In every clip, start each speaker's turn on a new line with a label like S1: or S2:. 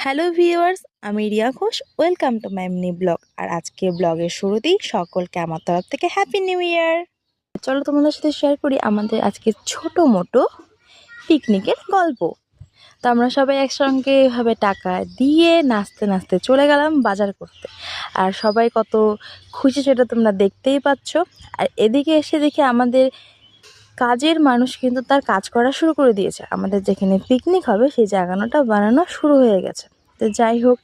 S1: Hello viewers, আমি Riya Ghosh. Welcome to my mini vlog. আর আজকে ব্লগের শুরুতেই সকলকে আমার তরফ থেকে হ্যাপি নিউ ইয়ার। চলো তোমাদের সাথে শেয়ার করি আমাদের আজকে ছোটো মোটো পিকনিকের গল্প। তো আমরা সবাই একসঙ্গে এভাবে টাকা দিয়ে নাচতে নাচতে চলে গেলাম বাজার করতে। আর সবাই কত খুশি সেটা তোমরা দেখতেই পাচ্ছ। আর এদিকে এসে দেখি আমাদের কাজের মানুষ কিন্তু তার কাজ করা শুরু করে দিয়েছে। আমাদের যেখানে পিকনিক হবে সেই জায়গাটা বানানো শুরু হয়ে গেছে। তো যাই হোক,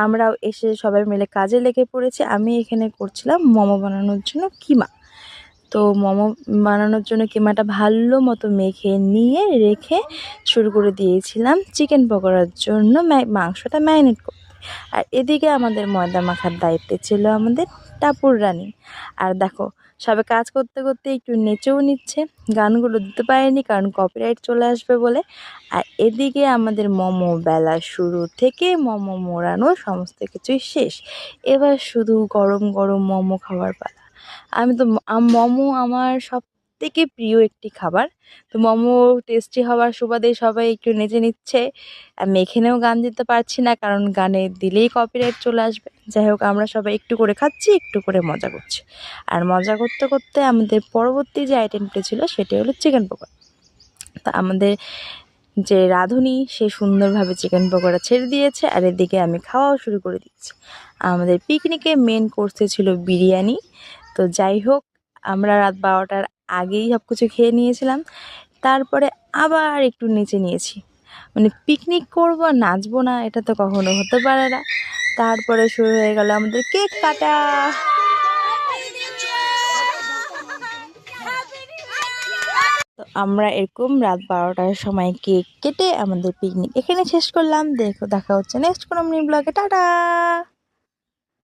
S1: আমরাও এসে সবাই মিলে কাজে লেগে পড়েছি। আমি এখানে করছিলাম মোমো বানানোর জন্য কিমা। তো মোমো বানানোর জন্য কিমাটা ভালো মতো মেখে নিয়ে রেখে শুরু করে দিয়েছিলাম চিকেন পকোড়ার জন্য মাংসটা ম্যারিনেট করতে। আর এদিকে আমাদের ময়দা মাখার দায়িত্বে ছিল আমাদের টাপুর রানী। আর দেখো, সবে কাজ করতে করতে একটু নেচেও নিচ্ছে। গানগুলো দিতে পারেনি কারণ কপিরাইট চলে আসবে বলে। আর এদিকে আমাদের মোমো বেলা শুরু থেকে মোমো মোড়ানো সমস্ত কিছুই শেষ। এবার শুধু গরম গরম মোমো খাওয়ার পালা। আমি তো মোমো আমার সব থেকে প্রিয় একটি খাবার। তো মোমো টেস্টি হওয়ার সুবাদে সবাই একটু নেচে নিচ্ছে। আমি এখানেও গান দিতে পারছি না কারণ গানে দিলেই কপিরাইট চলে আসবে। যাই হোক, আমরা সবাই একটু করে খাচ্ছি, একটু করে মজা করছি। আর মজা করতে করতে আমাদের পরবর্তী যে আইটেমটি ছিল সেটি হলো চিকেন পকোড়া। তা আমাদের যে রাঁধুনি সে সুন্দরভাবে চিকেন পকোড়া ছেড়ে দিয়েছে, আর এদিকে আমি খাওয়াও শুরু করে দিয়েছি। আমাদের পিকনিকে মেন কোর্সে ছিল বিরিয়ানি। তো যাই হোক, আমরা রাত 12টার আগেই সব কিছু খেয়ে নিয়েছিলাম। তারপরে আবার একটু নেচে নিয়েছি। মানে পিকনিক করবো নাচবো না, এটা তো কখনো হতে পারে না। তারপরে শুরু হয়ে গেল আমাদের কেক কাটা। তো আমরা এরকম রাত 12টার সময় কেক কেটে আমাদের পিকনিক এখানে শেষ করলাম। দেখা হচ্ছে নেক্সট কোনো মিনি ব্লগে। টাটা।